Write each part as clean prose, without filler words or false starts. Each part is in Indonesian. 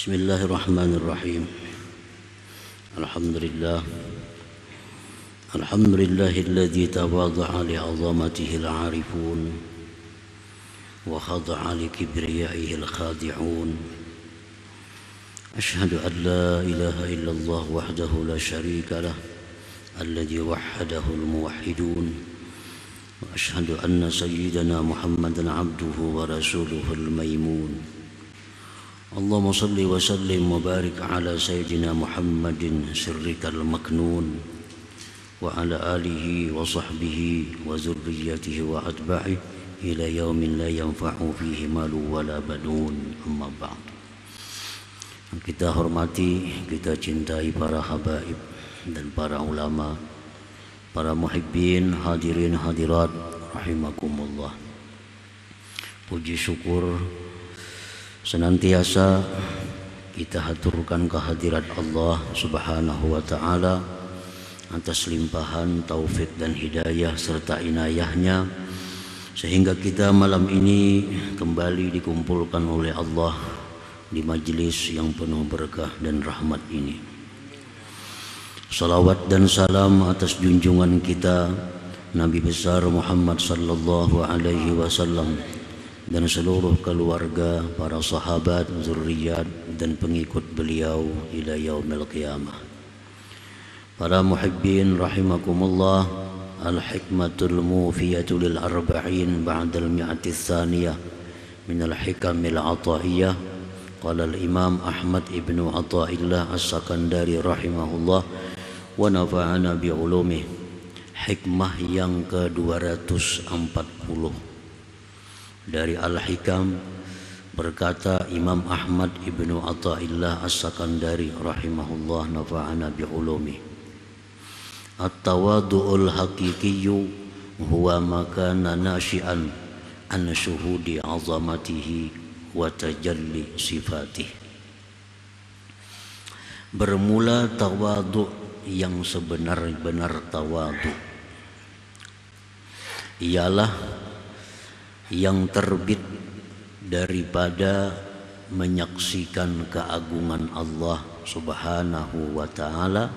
Bismillahirrahmanirrahim. Alhamdulillahilladzi tawadha'a li'azamatihi al-'arifun wa khada'a li kibriyaihi al-khadi'un. Ashhadu an la ilaha illallah wahdahu la syarika lah alladzi wahhadahu al-muwahhidun. Wa ashhadu anna sayyidana Muhammadan 'abduhu wa rasuluhu al-maymun. Allahumma salli wa sallim wa barik ala sayyidina Muhammadin sirrikal maknun wa ala alihi wa sahbihi wa zurriyatihi wa atba'i ila yaumin la yanfa'u fihi malu wala banun, amma ba'd. Kita hormati, kita cintai para habaib dan para ulama, para muhibbin, hadirin hadirat rahimakumullah. Puji syukur senantiasa kita haturkan kehadirat Allah Subhanahu wa ta'ala atas limpahan taufik dan hidayah serta inayahnya, sehingga kita malam ini kembali dikumpulkan oleh Allah di majlis yang penuh berkah dan rahmat ini. Salawat dan salam atas junjungan kita Nabi besar Muhammad sallallahu alaihi wasallam dan seluruh keluarga, para sahabat, zurriyat dan pengikut beliau ila yaumil qiyamah. Para muhibbin rahimakumullah, al-hikmatul mufiyatu lil arba'in ba'dal mi'ati tsaniyah min al-hikamil ataiyah. Qala al-imam Ahmad ibnu Athaillah as-Sakandari rahimahullah wa nafa'ana bi ulumih. Hikmah yang ke-240 dari Al-Hikam, berkata Imam Ahmad ibnu Athaillah as-Sakandari rahimahullah, nafa'ana bi'ulumi. At-tawadu'ul haqiqiyyu huwa makana nashi'an an syuhudi azamatihi wa tajalli sifatih. Bermula tawadu' yang sebenar-benar tawadu' ialah yang terbit daripada menyaksikan keagungan Allah Subhanahu wa ta'ala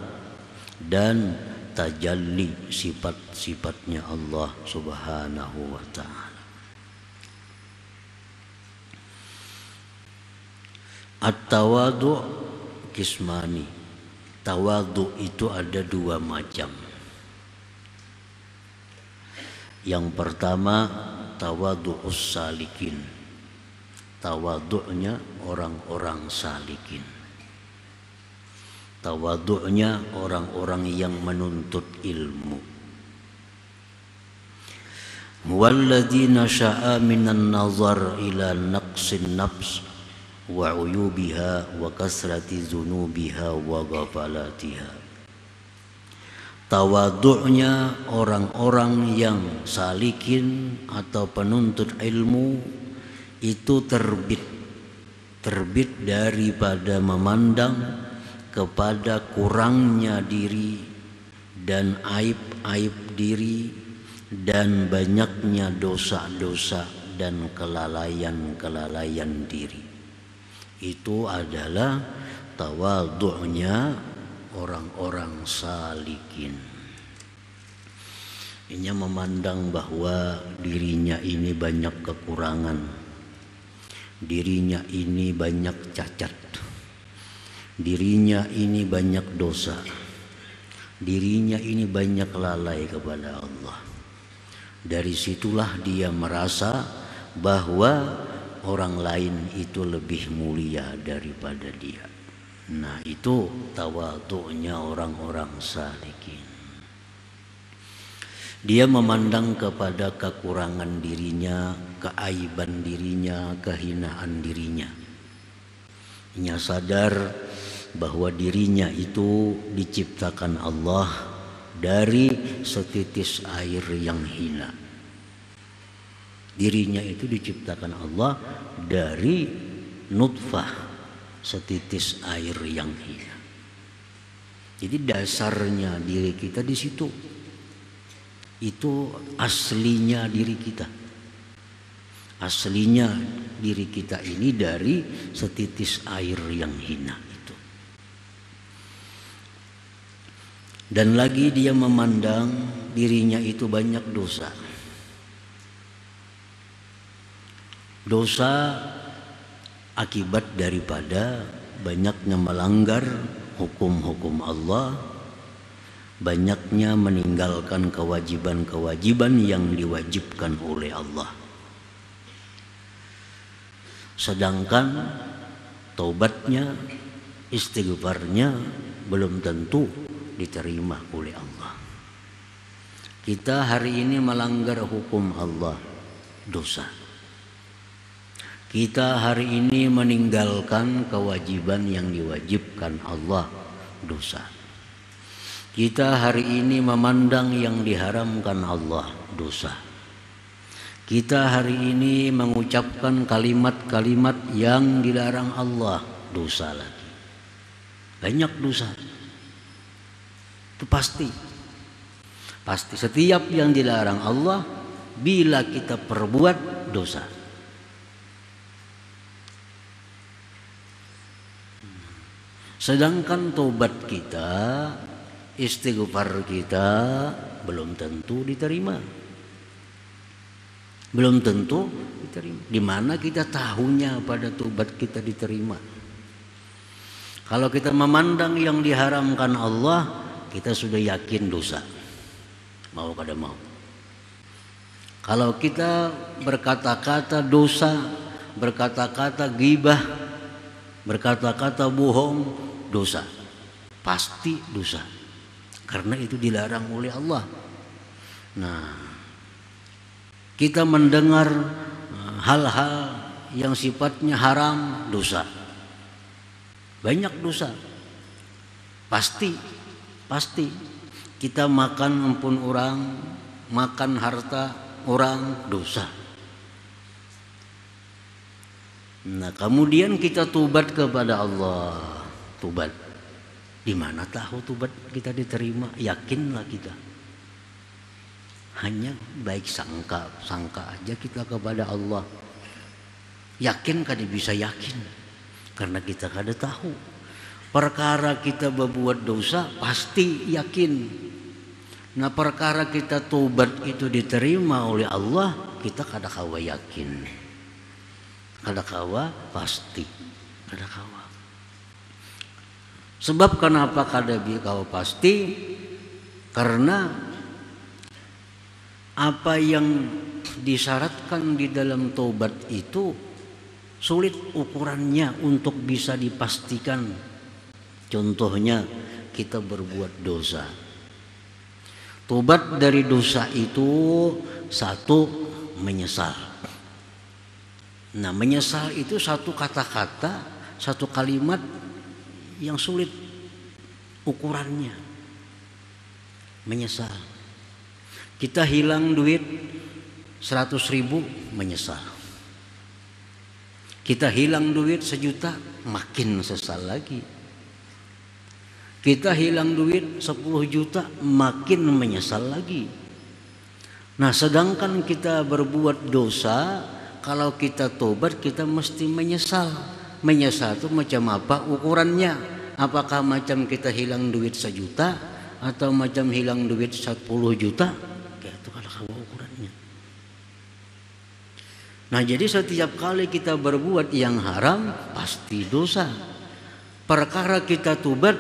dan tajalli sifat-sifatnya Allah Subhanahu wa ta'ala. At-tawadu' kismani. Tawadu' itu ada dua macam. Yang pertama tawadu'us salikin, tawadu'nya orang-orang salikin, tawadu'nya orang-orang yang menuntut ilmu. Walladzi nasha'a minan nazar ila naqsin nafs wa uyubiha wa kasrati dzunubiha wa ghafalatiha. Tawadu'nya orang-orang yang salikin atau penuntut ilmu itu terbit daripada memandang kepada kurangnya diri dan aib-aib diri dan banyaknya dosa-dosa dan kelalaian-kelalaian diri. Itu adalah tawadu'nya orang-orang salikin. Ini memandang bahwa dirinya ini banyak kekurangan, dirinya ini banyak cacat, dirinya ini banyak dosa, dirinya ini banyak lalai kepada Allah. Dari situlah dia merasa bahwa orang lain itu lebih mulia daripada dia. Nah, itu tawadhu'nya orang-orang salikin. Dia memandang kepada kekurangan dirinya, keaiban dirinya, kehinaan dirinya. Dia sadar bahwa dirinya itu diciptakan Allah dari setitis air yang hina. Dirinya itu diciptakan Allah dari nutfah, setitis air yang hina. Jadi dasarnya diri kita di situ. Itu aslinya diri kita. Aslinya diri kita ini dari setitis air yang hina itu. Dan lagi dia memandang dirinya itu banyak dosa. Dosa akibat daripada banyaknya melanggar hukum-hukum Allah, banyaknya meninggalkan kewajiban-kewajiban yang diwajibkan oleh Allah. Sedangkan taubatnya, istighfarnya belum tentu diterima oleh Allah. Kita hari ini melanggar hukum Allah, dosa. Kita hari ini meninggalkan kewajiban yang diwajibkan Allah, dosa. Kita hari ini memandang yang diharamkan Allah, dosa. Kita hari ini mengucapkan kalimat-kalimat yang dilarang Allah, dosa lagi. Banyak dosa. Itu pasti. Pasti setiap yang dilarang Allah, bila kita perbuat, dosa. Sedangkan tobat kita, istighfar kita belum tentu diterima. Belum tentu diterima. Di mana kita tahunya pada tobat kita diterima? Kalau kita memandang yang diharamkan Allah, kita sudah yakin dosa. Mau kada mau. Kalau kita berkata-kata dosa, berkata-kata ghibah, berkata-kata bohong, dosa. Pasti dosa. Karena itu dilarang oleh Allah. Nah, kita mendengar hal-hal yang sifatnya haram, dosa. Banyak dosa. Pasti. Kita makan ampun orang, makan harta orang, dosa. Nah, kemudian kita tobat kepada Allah. Tobat. Di mana tahu tobat kita diterima? Yakinlah kita. Hanya baik sangka aja kita kepada Allah. Yakin kada bisa yakin, karena kita kada tahu. Perkara kita berbuat dosa pasti yakin. Nah, perkara kita tobat itu diterima oleh Allah, kita kada kawa yakin, kada kawa pasti, kada kawa. Sebab kenapa kada kawa pasti? Karena apa yang disyaratkan di dalam taubat itu sulit ukurannya untuk bisa dipastikan. Contohnya kita berbuat dosa. Taubat dari dosa itu satu, menyesal. Nah, menyesal itu satu kata-kata, satu kalimat yang sulit ukurannya. Menyesal. Kita hilang duit 100.000, menyesal. Kita hilang duit 1 juta, makin sesal lagi. Kita hilang duit 10 juta, makin menyesal lagi. Nah, sedangkan kita berbuat dosa, kalau kita tobat kita mesti menyesal. Menyesal itu macam apa ukurannya? Apakah macam kita hilang duit 1 juta atau macam hilang duit 10 juta? Itu kalau ukurannya. Nah, jadi setiap kali kita berbuat yang haram pasti dosa. Perkara kita tobat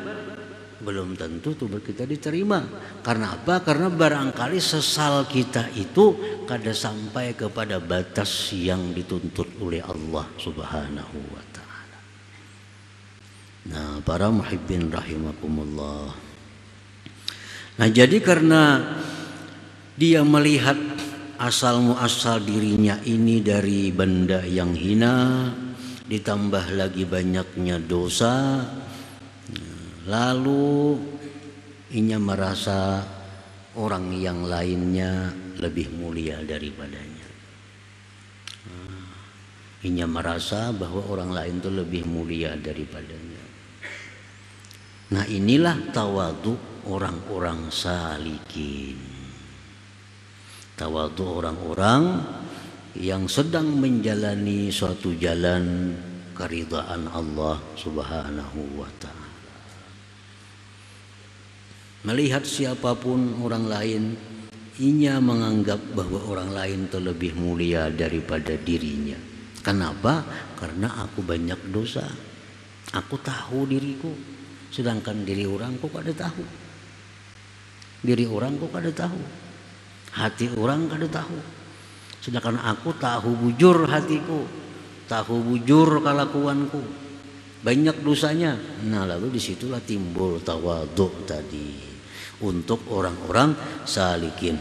belum tentu tobat kita diterima. Karena apa? Karena barangkali sesal kita itu kada sampai kepada batas yang dituntut oleh Allah Subhanahu wa ta'ala. Nah, para muhibbin rahimakumullah. Nah, jadi karena dia melihat asal muasal dirinya ini dari benda yang hina, ditambah lagi banyaknya dosa, lalu inya merasa orang yang lainnya lebih mulia daripadanya. Inya merasa bahwa orang lain itu lebih mulia daripadanya. Nah, inilah tawadhu orang-orang salikin. Tawadhu orang-orang yang sedang menjalani suatu jalan keridhaan Allah Subhanahu wa ta'ala. Melihat siapapun orang lain, ia menganggap bahwa orang lain terlebih mulia daripada dirinya. Kenapa? Karena aku banyak dosa. Aku tahu diriku, sedangkan diri orang kok kada tahu. Diri orang kok kada tahu. Hati orang kada tahu. Sedangkan aku tahu bujur hatiku, tahu bujur kelakuanku. Banyak dosanya. Nah, lalu disitulah timbul tawadhu tadi untuk orang-orang salikin.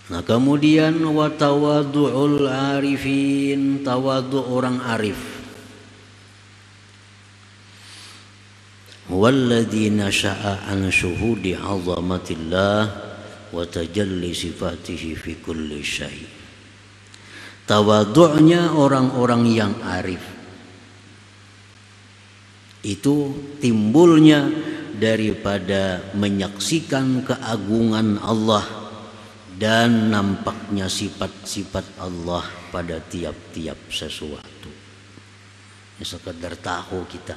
Nah, kemudian wa tawadhu'ul arifin, tawadhu orang arif. Walladzi nasha'a an syuhudi 'azamatillah wa tajalli sifatihi fi kulli syai'. Tawadhu'nya orang-orang yang arif itu timbulnya daripada menyaksikan keagungan Allah dan nampaknya sifat-sifat Allah pada tiap-tiap sesuatu. Ya, sekedar tahu kita,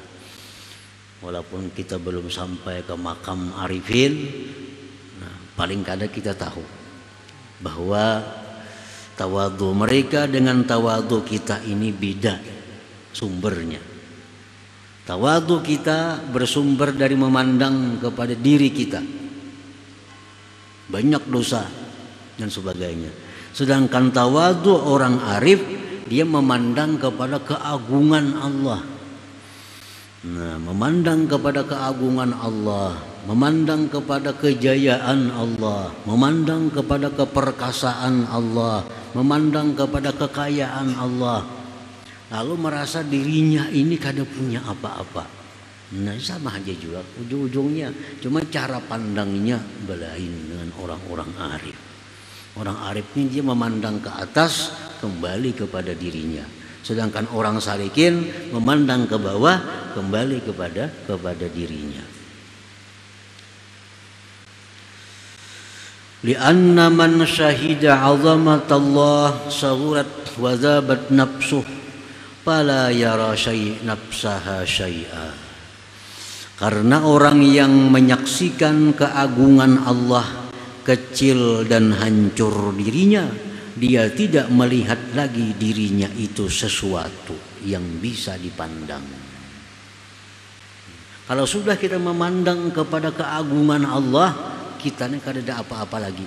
walaupun kita belum sampai ke makam arifin, nah, paling kadang kita tahu bahwa tawadhu mereka dengan tawadhu kita ini beda sumbernya. Tawadhu kita bersumber dari memandang kepada diri kita, banyak dosa dan sebagainya. Sedangkan tawadhu orang arif, dia memandang kepada keagungan Allah. Nah, memandang kepada keagungan Allah, memandang kepada kejayaan Allah, memandang kepada keperkasaan Allah, memandang kepada kekayaan Allah, lalu merasa dirinya ini kada punya apa-apa. Nah, sama aja juga ujung-ujungnya, cuma cara pandangnya belain dengan orang-orang arif. Orang arif ini dia memandang ke atas, kembali kepada dirinya. Sedangkan orang salikin memandang ke bawah, kembali kepada dirinya. Lianna man syahida 'azamatallah sagurat wa zabat nafsuh fala yara nafsaha syai'a. Karena orang yang menyaksikan keagungan Allah kecil dan hancur dirinya, dia tidak melihat lagi dirinya itu sesuatu yang bisa dipandang. Kalau sudah kita memandang kepada keagungan Allah, kita ini kada ada apa-apa lagi.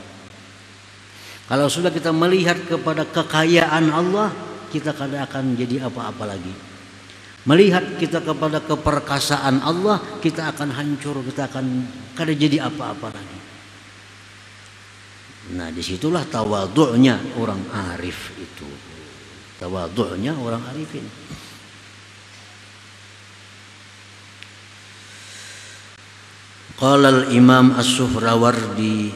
Kalau sudah kita melihat kepada kekayaan Allah, kita kada akan jadi apa-apa lagi. Melihat kita kepada keperkasaan Allah, kita akan hancur, kita akan kada jadi apa-apa lagi. Nah, disitulah tawadhu'nya orang arif itu. Tawadhu'nya orang arifin. Qala al-Imam As-Suhrawardi,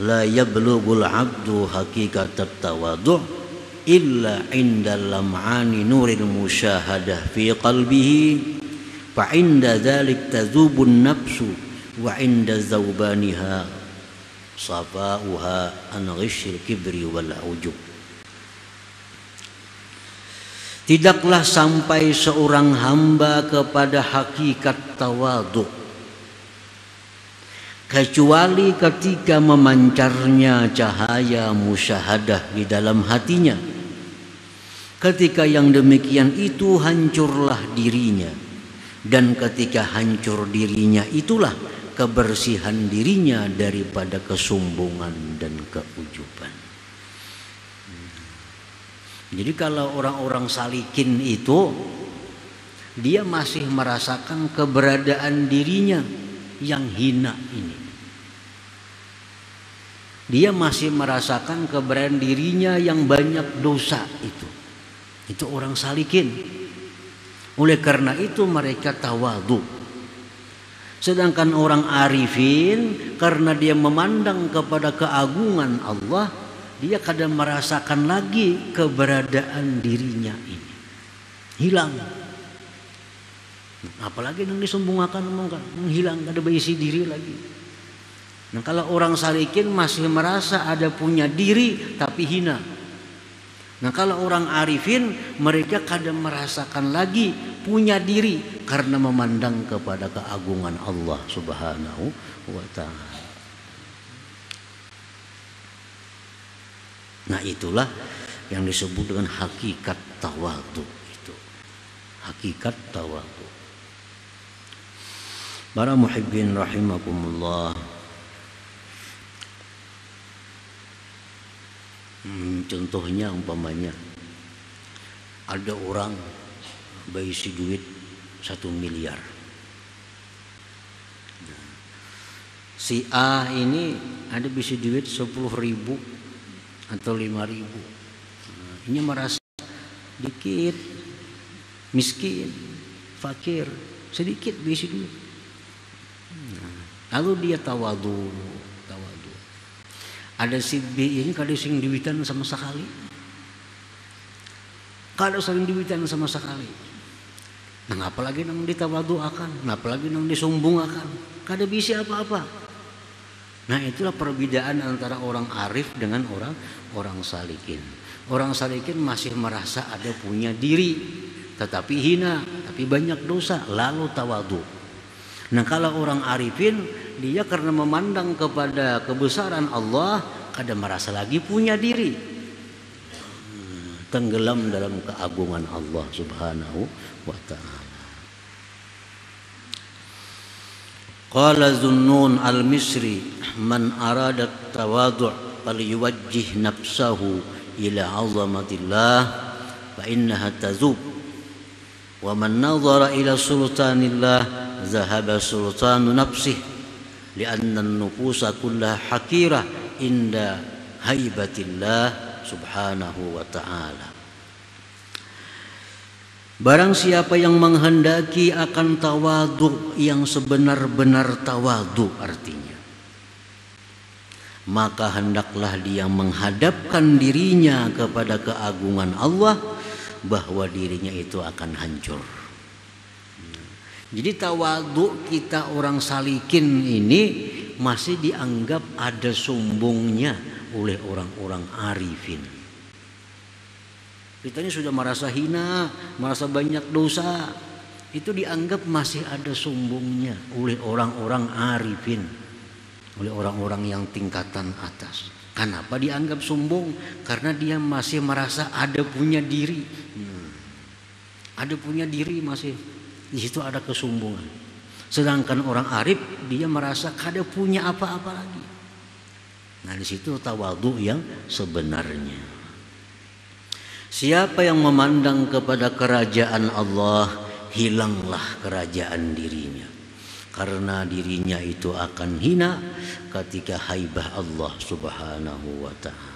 la yablughul 'abdu haqiqatat tawadhu' illa 'inda lam'ani nuril musyahadah fi qalbihi fa 'inda dzalik tadzubun nafsu wa 'inda zawbaniha safa'uha an ghisyil kibri wal ujub. Tidaklah sampai seorang hamba kepada hakikat tawadhu kecuali ketika memancarnya cahaya musyahadah di dalam hatinya. Ketika yang demikian itu hancurlah dirinya, dan ketika hancur dirinya itulah kebersihan dirinya daripada kesombongan dan keujuban. Jadi kalau orang-orang salikin itu, dia masih merasakan keberadaan dirinya yang hina ini. Dia masih merasakan keberadaan dirinya yang banyak dosa itu. Itu orang salikin. Oleh karena itu mereka tawadhu. Sedangkan orang arifin, karena dia memandang kepada keagungan Allah, dia kadang merasakan lagi keberadaan dirinya ini. Hilang. Apalagi yang disombongkan, menghilang, kada berisi diri lagi. Nah, kalau orang salikin masih merasa ada punya diri tapi hina. Nah, kalau orang arifin mereka kadang merasakan lagi punya diri karena memandang kepada keagungan Allah Subhanahu wa ta'ala. Nah, itulah yang disebut dengan hakikat tawadhu itu. Hakikat tawadhu. Para muhibbin rahimakumullah. Contohnya umpamanya ada orang berisi duit 1 miliar. Si A ini ada berisi duit 10.000 atau 5.000. Ini merasa dikit, miskin, fakir, sedikit berisi duit. Lalu dia tawadhu. Ada si B ini kada sing duitan sama sekali. Kada sering duitan sama sekali. Nah, apalagi nang ditawadhu akan, nah apalagi nang disombong akan, kada bisa apa-apa. Nah, itulah perbedaan antara orang arif dengan orang salikin. Orang salikin masih merasa ada punya diri, tetapi hina, tapi banyak dosa, lalu tawadhu. Nah, kalau orang arifin dia karena memandang kepada kebesaran Allah kada merasa lagi punya diri, tenggelam dalam keagungan Allah Subhanahu wa ta'ala. Qala Zunnun al-Misri, man arada tawadhu' falyuwajjih nafsahu ila 'azamatillah fa innaha tazub, wa man nadhara ila sultanillah zahaba sultanu nafsihi lianna an-nufusa kullaha hakirah inda haibatillah subhanahu wa ta'ala. Barang siapa yang menghendaki akan tawadhu yang sebenar-benar tawadhu artinya, maka hendaklah dia menghadapkan dirinya kepada keagungan Allah bahwa dirinya itu akan hancur. Jadi tawadhu kita orang salikin ini masih dianggap ada sombongnya oleh orang-orang arifin. Kita ini sudah merasa hina, merasa banyak dosa, itu dianggap masih ada sombongnya oleh orang-orang arifin, oleh orang-orang yang tingkatan atas. Kenapa dianggap sombong? Karena dia masih merasa ada punya diri. Ada punya diri masih. Di situ ada kesombongan. Sedangkan orang arif dia merasa kada punya apa-apa lagi. Nah, di situ tawadhu yang sebenarnya. Siapa yang memandang kepada kerajaan Allah, hilanglah kerajaan dirinya. Karena dirinya itu akan hina ketika haibah Allah Subhanahu wa ta'ala.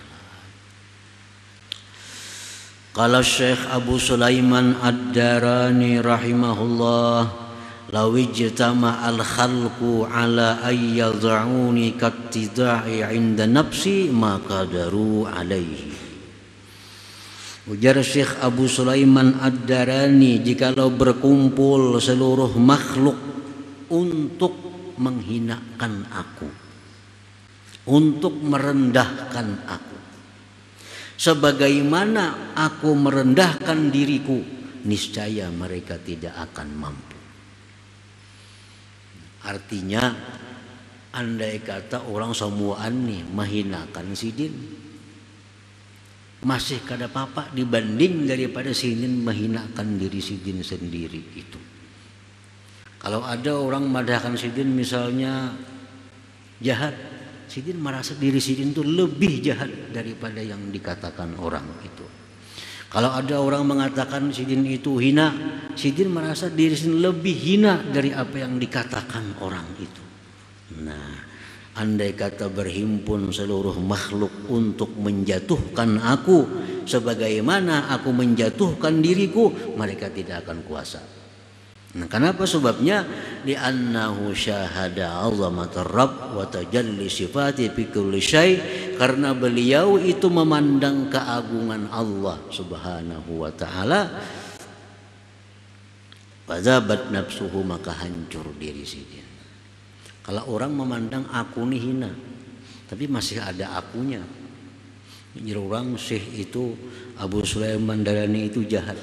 Qala Syekh Abu Sulaiman Ad-Darani rahimahullah, law ijtama al-khalqu ala ay yad'uni kattida'i 'inda nafsi ma qadaru alaihi. Ujar Syekh Abu Sulaiman Ad-Darani, jikalau berkumpul seluruh makhluk untuk menghinakan aku, untuk merendahkan aku, sebagaimana aku merendahkan diriku, niscaya mereka tidak akan mampu. Artinya, andai kata orang semuaan nih menghinakan sidin, masih kada apa-apa dibanding daripada sidin menghinakan diri sidin sendiri itu. Kalau ada orang madahkan sidin misalnya jahat, sidin merasa diri sidin itu lebih jahat daripada yang dikatakan orang itu. Kalau ada orang mengatakan sidin itu hina, sidin merasa diri sidin lebih hina dari apa yang dikatakan orang itu. Nah, andai kata berhimpun seluruh makhluk untuk menjatuhkan aku sebagaimana aku menjatuhkan diriku, mereka tidak akan kuasa. Nah, kenapa sebabnya? Li'annahu syahada 'azamatar Rabb wa tajalli sifati fi kulli syai', karena beliau itu memandang keagungan Allah Subhanahu wa taala. Fadzabat nafsuhu, maka hancur diri sidin. Kalau orang memandang aku nih hina, tapi masih ada akunya. Jadi orang Syekh itu Abu Sulaiman Darani itu jahat,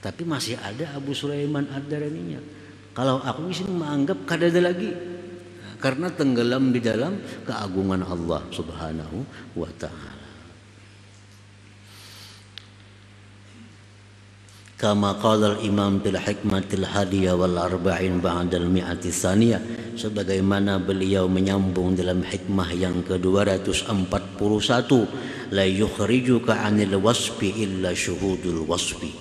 tapi masih ada Abu Sulaiman Ad-Daraninya. Kalau aku di sini menganggap kada ada lagi, karena tenggelam di dalam keagungan Allah Subhanahu wa Ta'ala. Kama qala al-imam fil hikmatil hadiyah wal arba'in ba'dal mi'ati tsaniyah, sebagaimana beliau menyambung dalam hikmah yang ke-241, la yukhrijuka 'anil wasfi illa syuhudul wasfi.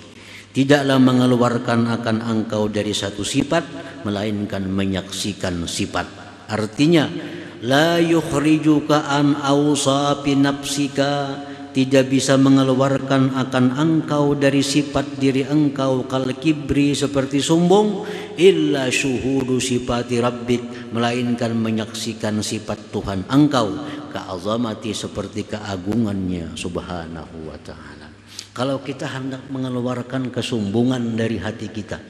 Tidaklah mengeluarkan akan engkau dari satu sifat melainkan menyaksikan sifat. Artinya la yukhrijuka an awsafi nafsika, tidak bisa mengeluarkan akan engkau dari sifat diri engkau kal kibri seperti sombong, illa syuhudu sifati rabbik, melainkan menyaksikan sifat Tuhan engkau, ka'azamati seperti keagungannya Subhanahu wa Ta'ala. Kalau kita hendak mengeluarkan kesombongan dari hati kita,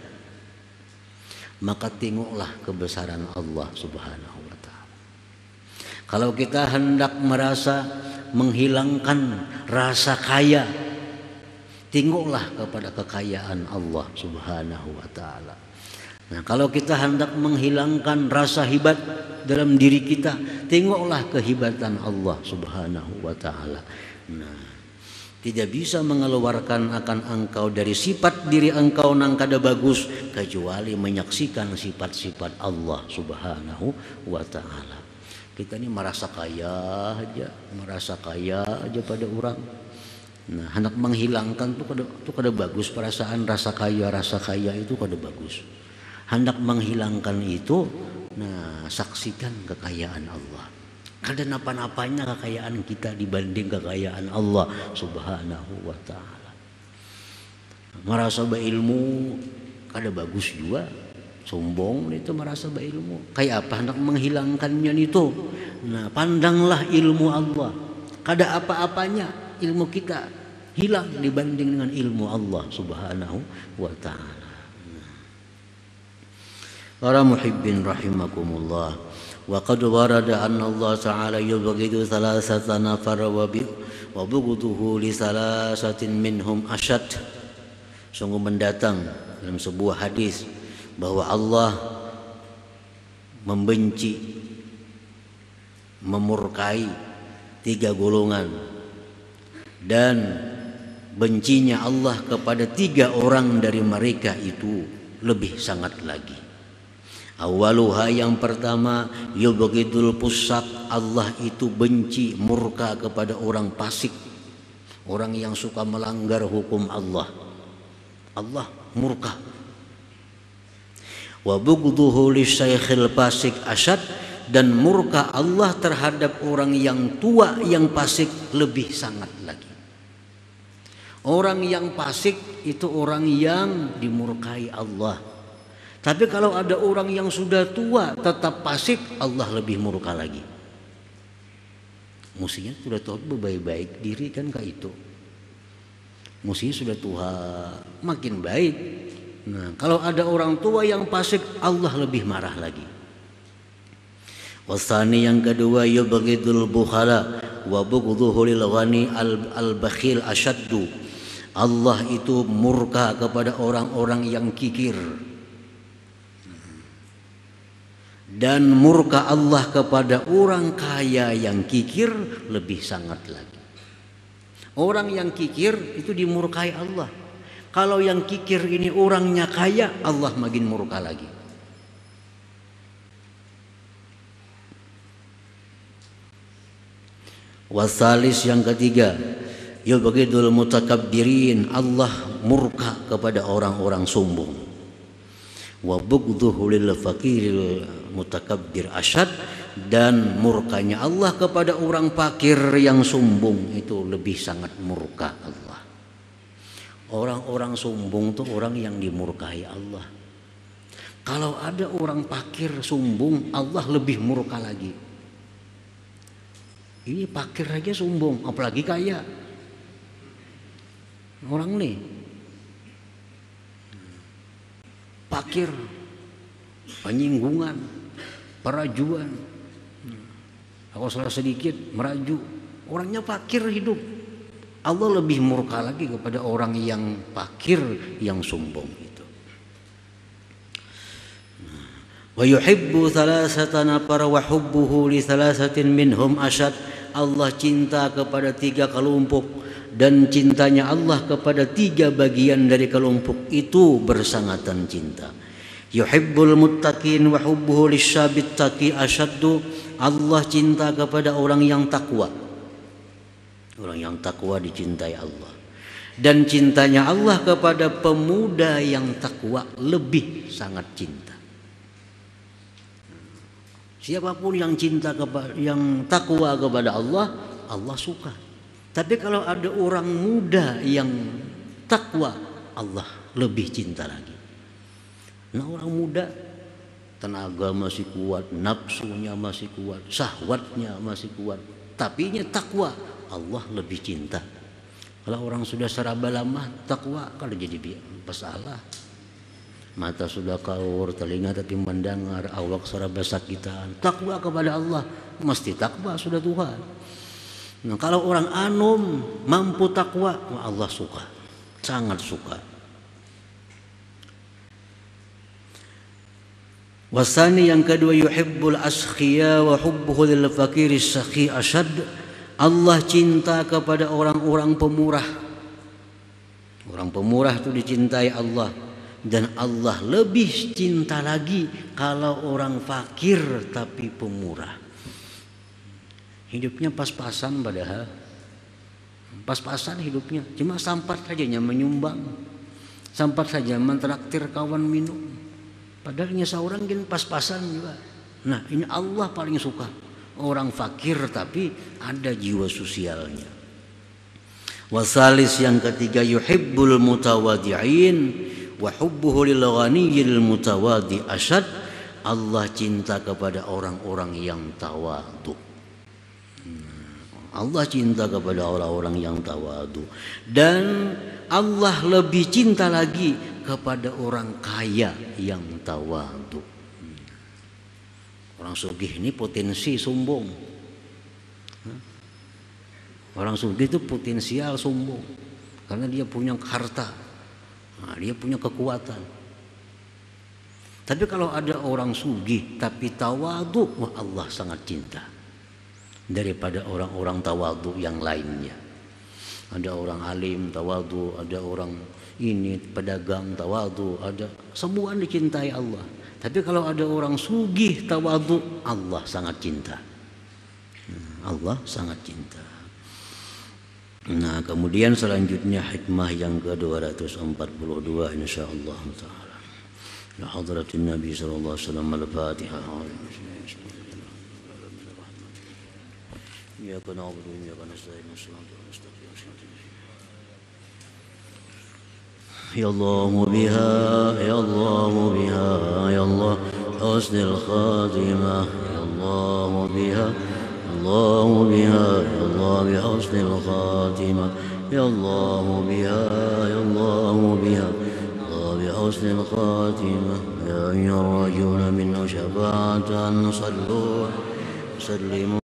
maka tengoklah kebesaran Allah Subhanahu wa Ta'ala. Kalau kita hendak merasa menghilangkan rasa kaya, tengoklah kepada kekayaan Allah Subhanahu wa Ta'ala. Nah, kalau kita hendak menghilangkan rasa hebat dalam diri kita, tengoklah kehebatan Allah Subhanahu wa Ta'ala. Nah, tidak bisa mengeluarkan akan engkau dari sifat diri engkau nang kada bagus kecuali menyaksikan sifat-sifat Allah Subhanahu wa Ta'ala. Kita ini merasa kaya aja pada orang. Nah, hendak menghilangkan itu kada bagus, perasaan rasa kaya itu kada bagus. Hendak menghilangkan itu, nah, saksikan kekayaan Allah. Kada napa-napanya kekayaan kita dibanding kekayaan Allah Subhanahu wa Ta'ala. Merasa berilmu kada bagus juga. Sombong itu merasa berilmu. Kayak apa hendak menghilangkannya itu? Nah, pandanglah ilmu Allah. Kada apa-apanya ilmu kita hilang dibanding dengan ilmu Allah Subhanahu wa Ta'ala. Para muhibbin rahimakumullah, wa qad warada anna Allah Ta'ala yubghidu thalathata nafar wa bughduhu li thalathatin minhum ashad. Sungguh mendatang dalam sebuah hadis bahwa Allah membenci, memurkai 3 golongan, dan bencinya Allah kepada 3 orang dari mereka itu lebih sangat lagi. Awaluha, yang pertama, yubghidul fusak, Allah itu benci, murka kepada orang fasik, orang yang suka melanggar hukum Allah. Allah murka. Wa bughduhu lisyakhil fasik asyad, dan murka Allah terhadap orang yang tua yang fasik lebih sangat lagi. Orang yang fasik itu orang yang dimurkai Allah. Tapi kalau ada orang yang sudah tua tetap fasik, Allah lebih murka lagi. Mestinya sudah tua berbaik-baik diri kan kayak itu. Mestinya sudah tua makin baik. Nah, kalau ada orang tua yang fasik, Allah lebih marah lagi. Wasani, yang kedua, yubghidul bukhala wa bughdhuhu lil ghani al-bakhil asyaddu. Allah itu murka kepada orang-orang yang kikir, dan murka Allah kepada orang kaya yang kikir lebih sangat lagi. Orang yang kikir itu dimurkai Allah. Kalau yang kikir ini orangnya kaya, Allah makin murka lagi. Wasalis, yang ketiga, yubghidul mutakabbirin, Allah murka kepada orang-orang sombong. Wa bughdhuhu lil fakiril mutakabbir asyad, dan murkanya Allah kepada orang fakir yang sombong itu lebih sangat murka Allah. Orang-orang sombong itu orang yang dimurkai Allah. Kalau ada orang fakir sombong, Allah lebih murka lagi. Ini fakir aja sombong, apalagi kaya. Orang nih fakir, penyinggungan, perajuan. Kalau salah sedikit meraju, orangnya fakir hidup. Allah lebih murka lagi kepada orang yang fakir, yang sombong itu. Wa yuhibbu thalathata nafar wa hubbuhu li thalathatin minhum ashad. Allah cinta kepada 3 kelompok dan cintanya Allah kepada 3 bagian dari kelompok itu bersangatan cinta. Yuhibbul muttaqin wa hubbuhu lisyabit taqi asyaddu. Allah cinta kepada orang yang takwa. Orang yang takwa dicintai Allah. Dan cintanya Allah kepada pemuda yang takwa lebih sangat cinta. Siapapun yang cinta kepada, yang takwa kepada Allah, Allah suka. Tapi kalau ada orang muda yang takwa, Allah lebih cinta lagi. Nah, orang muda tenaga masih kuat, nafsunya masih kuat, syahwatnya masih kuat, tapi nya takwa, Allah lebih cinta. Kalau orang sudah seraba lama takwa, kalau jadi masalah. Mata sudah kaur, telinga tapi mendengar, awak serba sakitan. Takwa kepada Allah, mesti takwa sudah Tuhan. Nah, kalau orang anum mampu takwa, Allah suka, sangat suka. Wasani yang kedua, yuhibbul askhiya wa hubbuhu lil fakiri sakhi ashad. Allah cinta kepada orang-orang pemurah. Orang pemurah itu dicintai Allah. Dan Allah lebih cinta lagi kalau orang fakir tapi pemurah. Hidupnya pas-pasan padahal. Pas-pasan hidupnya. Cuma sampat saja menyumbang. Sampat saja mentraktir kawan minum. Padahal seorang gini pas-pasan juga. Nah, ini Allah paling suka. Orang fakir tapi ada jiwa sosialnya. Wasalis yang ketiga, yuhibbul mutawadi'in wa hubbuhu lil ghaniyil mutawadi asyad. Allah cinta kepada orang-orang yang tawadu. Allah cinta kepada orang-orang yang tawadu. Dan Allah lebih cinta lagi kepada orang kaya yang tawadu. Orang sugih ini potensi sombong. Orang sugih itu potensial sombong karena dia punya harta. Nah, dia punya kekuatan. Tapi kalau ada orang sugih tapi tawadu, Allah sangat cinta daripada orang-orang tawadu yang lainnya. Ada orang alim tawadu, ada orang ini pedagang tawadu, ada, semua dicintai Allah. Tapi kalau ada orang sugih tawadu, Allah sangat cinta. Allah sangat cinta. Nah, kemudian selanjutnya hikmah yang ke-242 insyaallah taala. Ya hadratin Nabi sallallahu alaihi wasallam, al-Fatihah. Ya kana na'budu wa iyyaka nasta'in. Ya Allah biha, ya Allah biha, ya Allah husnul khatimah, ya Allah biha, Allah biha, ya Allah bihusnil khatimah, ya Allah biha, ya Allah biha, Allah bihusnil khatimah, ya ayyuhar rajuna minhu syafa'atan sallu sallimu